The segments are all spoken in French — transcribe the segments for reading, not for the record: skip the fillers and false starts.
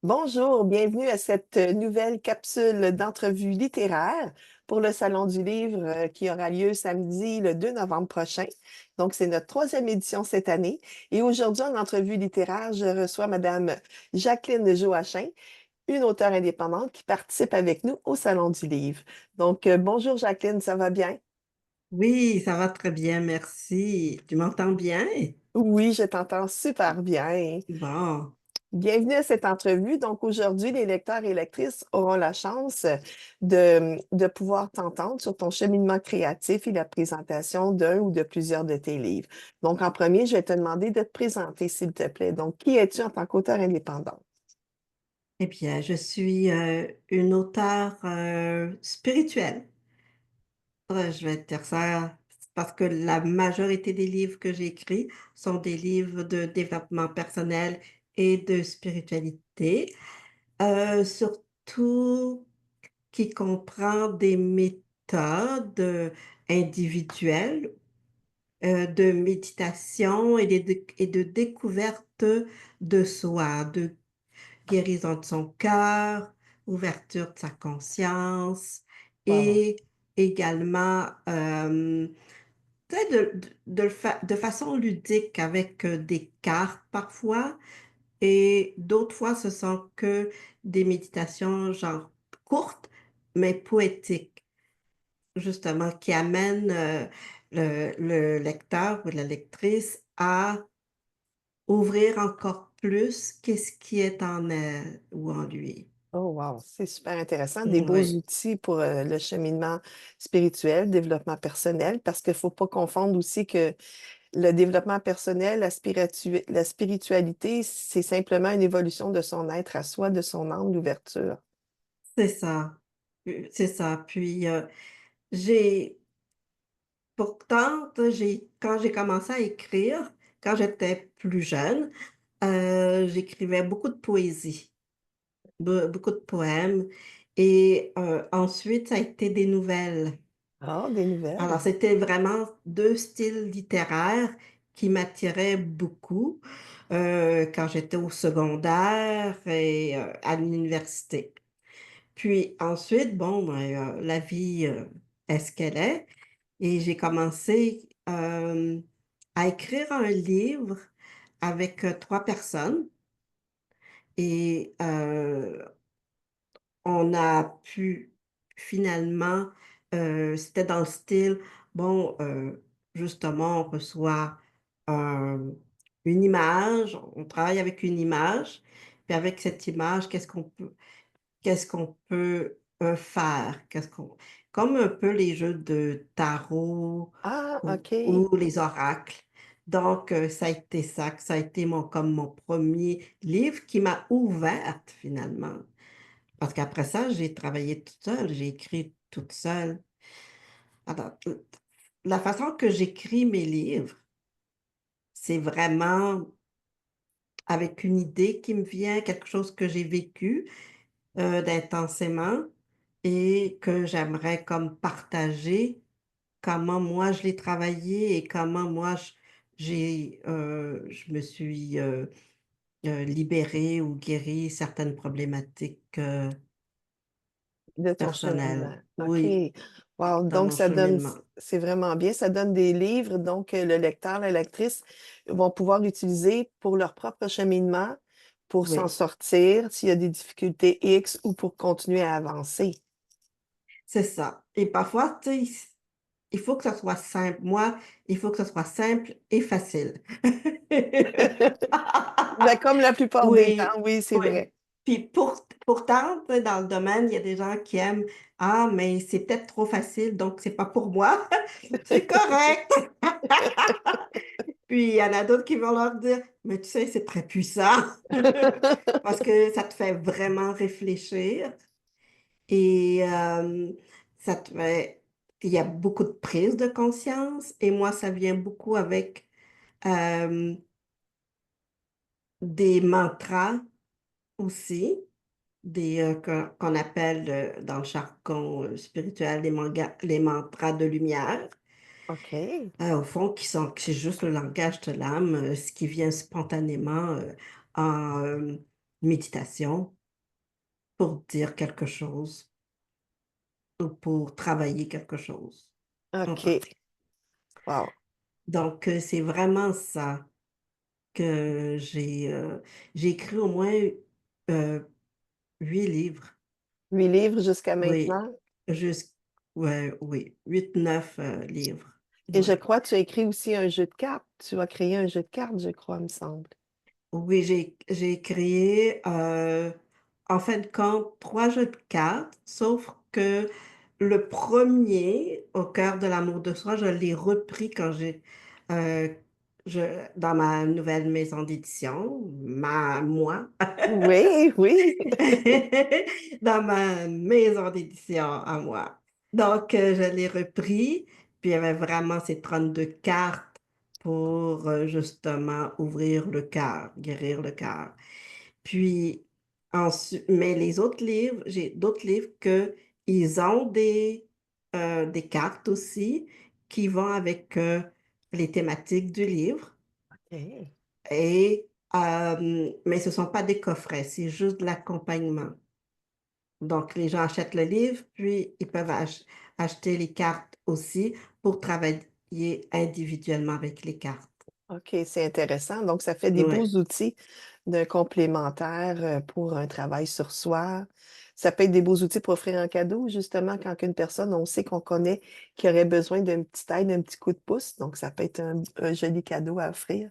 Bonjour, bienvenue à cette nouvelle capsule d'entrevue littéraire pour le Salon du Livre qui aura lieu samedi le 2 novembre prochain. Donc, c'est notre troisième édition cette année. Et aujourd'hui, en entrevue littéraire, je reçois Madame Jacqueline Joachim, une auteure indépendante qui participe avec nous au Salon du Livre. Donc, bonjour Jacqueline, ça va bien? Oui, ça va très bien, merci. Tu m'entends bien? Oui, je t'entends super bien. Bon, Bienvenue à cette entrevue. Donc aujourd'hui, les lecteurs et lectrices auront la chance de pouvoir t'entendre sur ton cheminement créatif et la présentation d'un ou de plusieurs de tes livres. Donc en premier, je vais te demander de te présenter, s'il te plaît. Donc, qui es-tu en tant qu'auteur indépendant? eh bien, je suis une auteure spirituelle. Je vais te dire ça parce que la majorité des livres que j'écris sont des livres de développement personnel et de spiritualité, surtout qui comprend des méthodes individuelles de méditation et de découverte de soi, de guérison de son cœur, ouverture de sa conscience Wow. et également, tu sais, de façon ludique avec des cartes parfois et d'autres fois, ce sont que des méditations genre courtes, mais poétiques, justement, qui amènent le lecteur ou la lectrice à ouvrir encore plus qu'est-ce qui est en elle ou en lui. Oh, wow, c'est super intéressant. Des beaux Oui, outils pour le cheminement spirituel, développement personnel, parce qu'il ne faut pas confondre aussi que le développement personnel, la spiritualité, c'est simplement une évolution de son être à soi, de son âme, l'ouverture. c'est ça. C'est ça. Puis, j'ai pourtant, quand j'ai commencé à écrire, quand j'étais plus jeune, j'écrivais beaucoup de poésie, beaucoup de poèmes et ensuite ça a été des nouvelles. Ah, des Alors, nouvelles. c'était vraiment 2 styles littéraires qui m'attiraient beaucoup, quand j'étais au secondaire et à l'université. Puis ensuite, bon, ben, la vie, est ce qu'elle est et j'ai commencé, à écrire un livre avec, 3 personnes et on a pu finalement, c'était dans le style, bon, justement, on reçoit, hem, une image, on travaille avec une image, puis avec cette image, qu'est-ce qu'on peut, faire? Qu'est-ce qu'on comme un peu les jeux de tarot Ah, ou OK. les oracles. Donc ça a été ça, que ça a été mon premier livre qui m'a ouverte finalement. Parce qu'après ça, j'ai travaillé toute seule, j'ai écrit toute seule. Alors, la façon que j'écris mes livres, c'est vraiment avec une idée qui me vient, quelque chose que j'ai vécu, d'intensément et que j'aimerais comme partager comment moi je l'ai travaillé et comment moi je me suis, libérée ou guérie certaines problématiques, De ton cheminement. personnelles. OK. Oui, Wow. dans Donc, mon cheminement. c'est vraiment bien. Ça donne des livres, donc le lecteur, la lectrice vont pouvoir l'utiliser pour leur propre cheminement, pour s'en Oui, sortir s'il y a des difficultés X ou pour continuer à avancer. c'est ça et parfois, tu sais, il faut que ça soit simple. Moi, il faut que ça soit simple et facile. Ben, comme la plupart des Oui, gens, oui, c'est oui. vrai. Puis pourtant, tu sais, dans le domaine, il y a des gens qui aiment: «Ah, mais c'est peut-être trop facile, donc c'est pas pour moi». C'est correct. Puis il y en a d'autres qui vont leur dire: «Mais tu sais, c'est très puissant». Parce que ça te fait vraiment réfléchir et ça te fait il y a beaucoup de prise de conscience et moi, ça vient beaucoup avec, hem, des mantras aussi. Qu'on appelle, dans le jargon, spirituel les mantras de lumière, OK. au fond que c'est juste le langage de l'âme, ce qui vient spontanément, en, méditation pour dire quelque chose ou pour travailler quelque chose. Comprends? OK. Wow. Donc, c'est vraiment ça que j'ai écrit au moins, heu, 8 livres. 8 livres jusqu'à Oui, maintenant jusqu ouais, oui, 8, 9 livres. et je Ouais. crois que tu as écrit aussi un jeu de cartes. Tu as créé un jeu de cartes, je crois, me semble. Oui, j'ai créé, en fin de compte, 3 jeux de cartes, sauf que le premier, Au cœur de l'amour de soi, je l'ai repris quand heu, je dans ma nouvelle maison d'édition, moi, Oui, oui. dans ma maison d'édition à moi. Donc, je l'ai repris, puis il y avait vraiment ces 32 cartes pour, justement ouvrir le cœur, guérir le cœur. Puis mais les autres livres, j'ai d'autres livres que ils ont des cartes aussi qui vont avec, les thématiques du livre OK. mais ce ne sont pas des coffrets, c'est juste de l'accompagnement. Donc les gens achètent le livre, puis ils peuvent acheter les cartes aussi pour travailler individuellement avec les cartes. OK, c'est intéressant. Donc ça fait des beaux Ouais, outils de complémentaires, pour un travail sur soi. Ça peut être des beaux outils pour offrir un cadeau, justement, quand une personne, on sait qu'on connaît, qui aurait besoin d'une petite aide, d'un petit coup de pouce. Donc ça peut être un joli cadeau à offrir.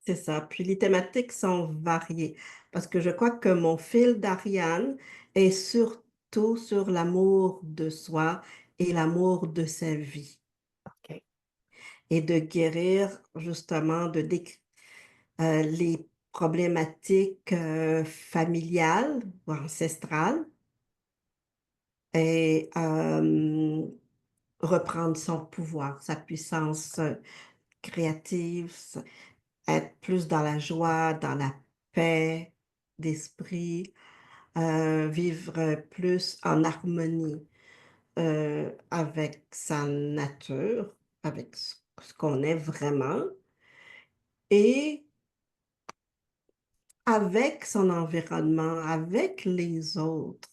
c'est ça. Puis les thématiques sont variées parce que je crois que mon fil d'Ariane est surtout sur l'amour de soi et l'amour de sa vie OK. et de guérir justement les problématiques, familiales ou ancestrales et reprendre son pouvoir, sa puissance, créative, être plus dans la joie, dans la paix d'esprit, vivre, plus en harmonie, avec sa nature, avec ce qu'on est vraiment et avec son environnement, avec les autres.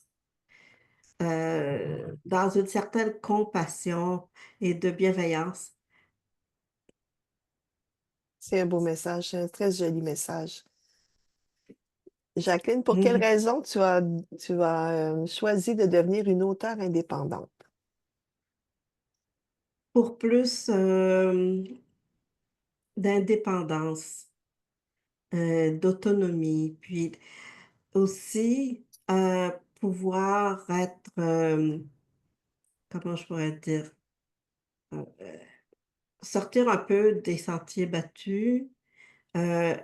Dans une certaine compassion et de bienveillance. C'est un beau message, c'est un très joli message. Jacqueline, pour quelle Mmh. raison tu as choisi de devenir une auteure indépendante? Pour plus, d'indépendance, d'autonomie, puis aussi, pouvoir être, comment je pourrais dire? Sortir un peu des sentiers battus, heu,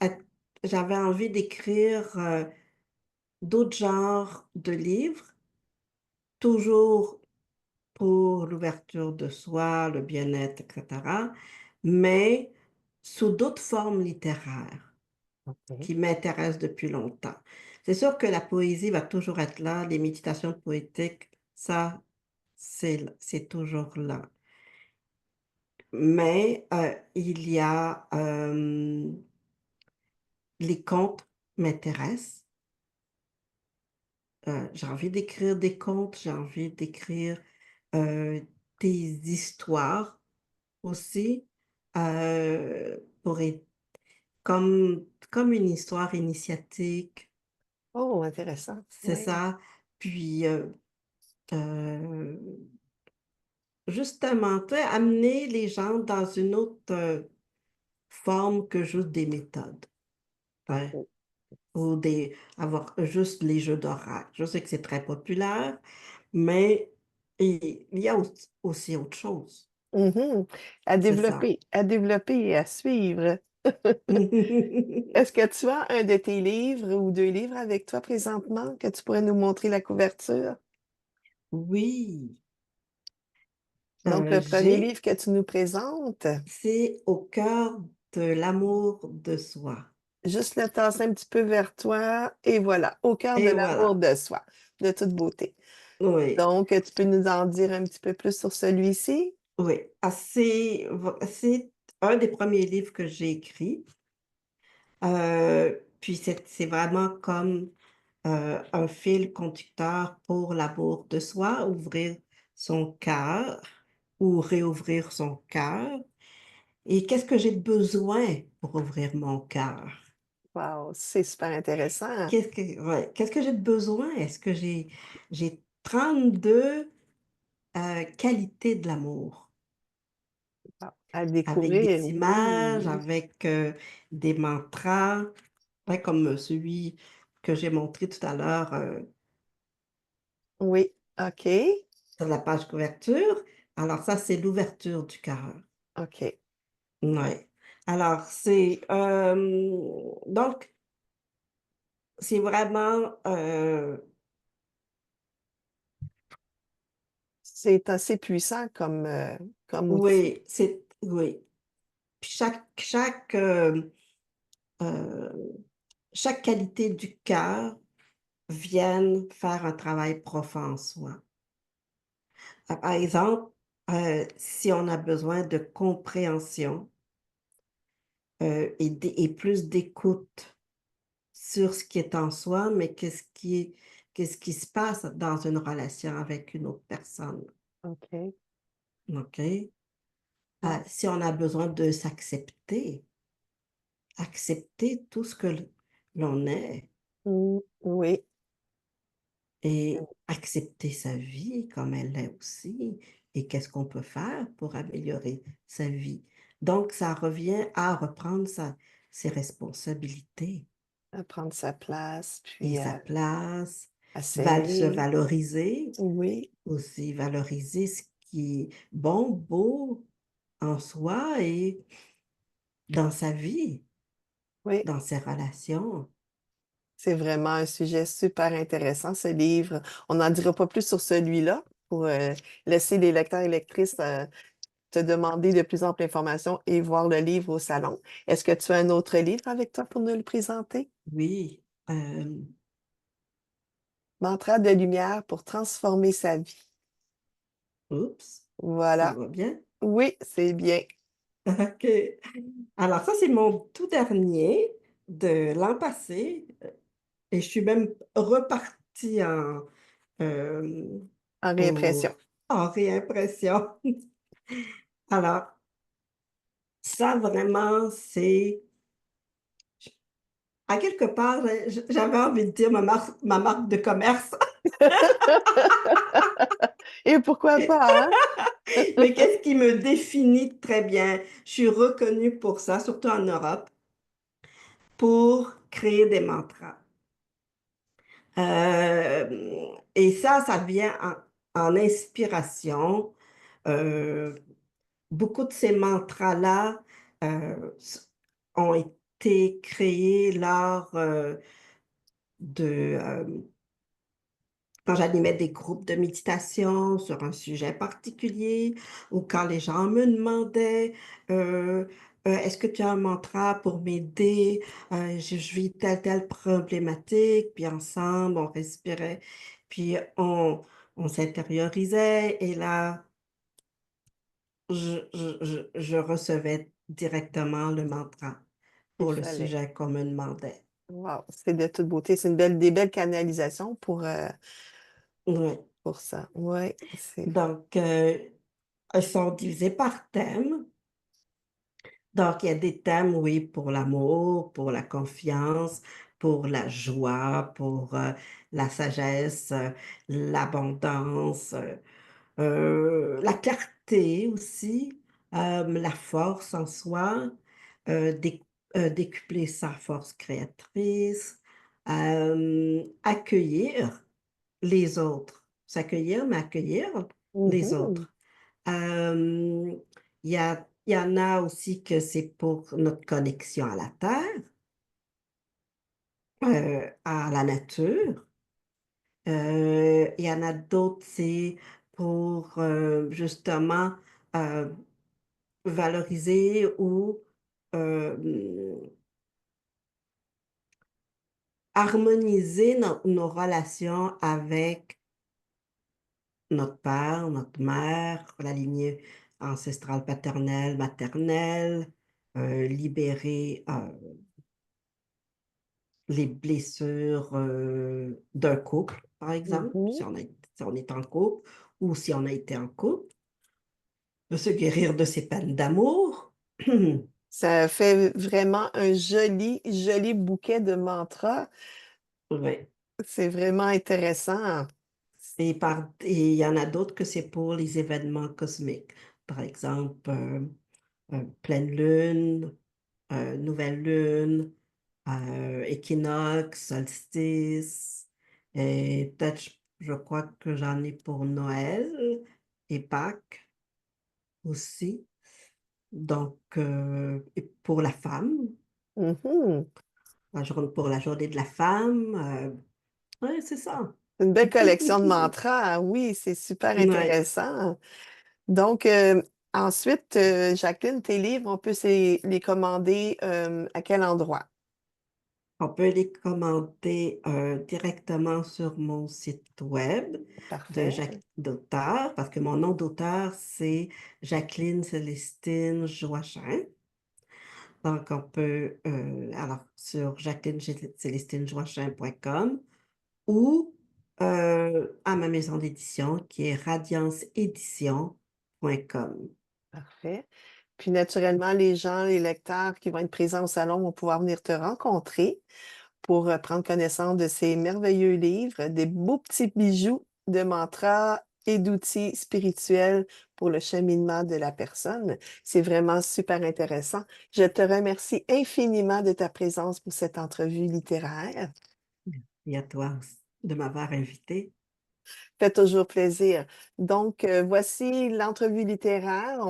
être j'avais envie d'écrire, d'autres genres de livres, toujours pour l'ouverture de soi, le bien-être, et cetera, mais sous d'autres formes littéraires OK. qui m'intéressent depuis longtemps. C'est sûr que la poésie va toujours être là, les méditations poétiques, ça, c'est toujours là. Mais, il y a, les contes m'intéressent. J'ai envie d'écrire des contes, j'ai envie d'écrire, heu, des histoires aussi, pour être comme une histoire initiatique, Oh, intéressant. c'est Oui. ça. Puis, heu, justement, tu sais, amener les gens dans une autre, forme que juste des méthodes, ouais, ou avoir juste les jeux d'orage. Je sais que c'est très populaire, mais il y a aussi autre chose, Mmh. c'est ça. À développer et à suivre. Est-ce que tu as un de tes livres ou 2 livres avec toi présentement que tu pourrais nous montrer la couverture? Oui, Donc le premier j'ai livre que tu nous présentes, c'est Au cœur de l'amour de soi juste le tasser un petit peu vers toi et voilà, au cœur de et l'amour voilà. de soi, de toute beauté. Oui, Donc, tu peux nous en dire un petit peu plus sur celui-ci? oui. C'est un des premiers livres que j'ai écrit, puis c'est vraiment comme un fil conducteur pour l'amour de soi, ouvrir son cœur ou réouvrir son cœur. Et qu'est-ce que j'ai besoin pour ouvrir mon cœur? Wow, c'est super intéressant. Qu'est-ce que j'ai besoin? Est-ce que j'ai 32 qualités de l'amour Wow, à avec des découvrir, images, oui. avec des mantras, ouais, comme celui que j'ai montré tout à l'heure Oui, OK, sur la page couverture. Alors ça, c'est l'ouverture du cœur. OK. Ouais. Alors donc c'est vraiment, C'est assez puissant comme, comme outil. oui, oui. Puis chaque qualité du cœur viennent faire un travail profond en soi. Par exemple, si on a besoin de compréhension, et plus d'écoute sur ce qui est en soi, mais qu'est-ce qui se passe dans une relation avec une autre personne, OK. OK? Wow. Si on a besoin de s'accepter, accepter tout ce que l'on est Mmh, oui, et accepter sa vie comme elle est aussi et qu'est-ce qu'on peut faire pour améliorer sa vie. Donc ça revient à reprendre ses responsabilités à prendre sa place, et puis sa place, à se s'aimer. valoriser, Oui, aussi valoriser ce qui est bon, beau en soi et dans sa vie, oui. dans ses relations. C'est vraiment un sujet super intéressant, ce livre. On n'en dira pas plus sur celui-là pour, laisser les lecteurs et lectrices, te demander de plus amples informations et voir le livre au salon. Est-ce que tu as un autre livre avec toi pour nous le présenter? Oui, Mantra de lumière pour transformer sa vie. oups, ça Voilà. va bien? Oui, c'est bien. OK. Alors ça, c'est mon tout dernier de l'an passé, et je suis même repartie hem, En au réimpression. en réimpression. Alors, ça vraiment, c'est à quelque part, j'avais envie de dire ma marque de commerce. Et pourquoi pas, hein? Mais qu'est-ce qui me définit très bien? Je suis reconnue pour ça, surtout en Europe, pour créer des mantras. Et ça vient en inspiration. Heu, Beaucoup de ces mantras-là, s ont été créés lors, de, quand j'animais des groupes de méditation sur un sujet particulier ou quand les gens me demandaient, «Est-ce que tu as un mantra pour m'aider? Je vis telle problématique», puis ensemble, on respirait, puis on s'intériorisait et là, je recevais directement le mantra Il pour le fallait. sujet qu'on me demandait. Wow, c'est de toute beauté. C'est une belle des belles canalisations Ouais, pour ça. Oui, c'est donc elles sont divisées par thème. Donc, il y a des thèmes, oui, pour l'amour, pour la confiance, pour la joie, pour la sagesse, l'abondance, la clarté aussi, la force en soi, décupler sa force créatrice, accueillir les autres, s'accueillir, mais accueillir les mmh. autres. Hem, il y en a aussi que c'est pour notre connexion à la terre, à la nature. Il y en a d'autres, c'est pour, justement, heu, valoriser ou, hem, harmoniser nos relations avec notre père, notre mère, la lignée ancestrale paternelle, maternelle, libérer, les blessures d'un couple, par exemple, Mhm. si on est en couple ou si on a été en couple, de se guérir de ses peines d'amour. Ça fait vraiment un joli, joli bouquet de mantras. Ouais. C'est vraiment intéressant. Et il y en a d'autres que c'est pour les événements cosmiques. Par exemple, pleine lune, nouvelle lune, équinoxe, solstice. Et peut-être, je crois que j'en ai pour Noël et Pâques aussi. Donc, et pour la femme, Mhm. pour la journée de la femme, ouais, c'est ça. Une belle collection de mantras. Oui, c'est super Ouais. intéressant. Donc, ensuite, Jacqueline, tes livres, on peut les commander à quel endroit? On peut les commander directement sur mon site web de Parfait. Jacques d'auteur, parce que mon nom d'auteur, c'est Jacqueline Célestine Joachim. Donc, on peut, alors, sur jacqueline-célestine-joachim.com ou à ma maison d'édition qui est radianceédition.com. Parfait. Puis naturellement, les gens, les lecteurs qui vont être présents au salon vont pouvoir venir te rencontrer pour prendre connaissance de ces merveilleux livres, des beaux petits bijoux de mantras et d'outils spirituels pour le cheminement de la personne. C'est vraiment super intéressant. Je te remercie infiniment de ta présence pour cette entrevue littéraire. Et à toi de m'avoir invité. Fait toujours plaisir. Donc, voici l'entrevue littéraire.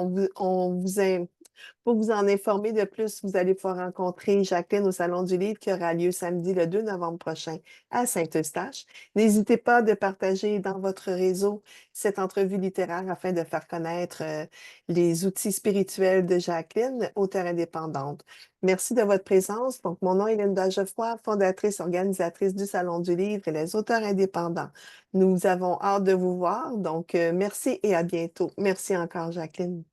Pour vous en informer de plus, vous allez pouvoir rencontrer Jacqueline au Salon du Livre qui aura lieu samedi le 2 novembre prochain à Saint-Eustache. N'hésitez pas de partager dans votre réseau cette entrevue littéraire afin de faire connaître les outils spirituels de Jacqueline, auteure indépendante. Merci de votre présence. Donc, mon nom est Linda Geoffroy, fondatrice, organisatrice du Salon du Livre et les auteurs indépendants. Nous avons hâte de vous voir. Donc, merci et à bientôt. Merci encore, Jacqueline.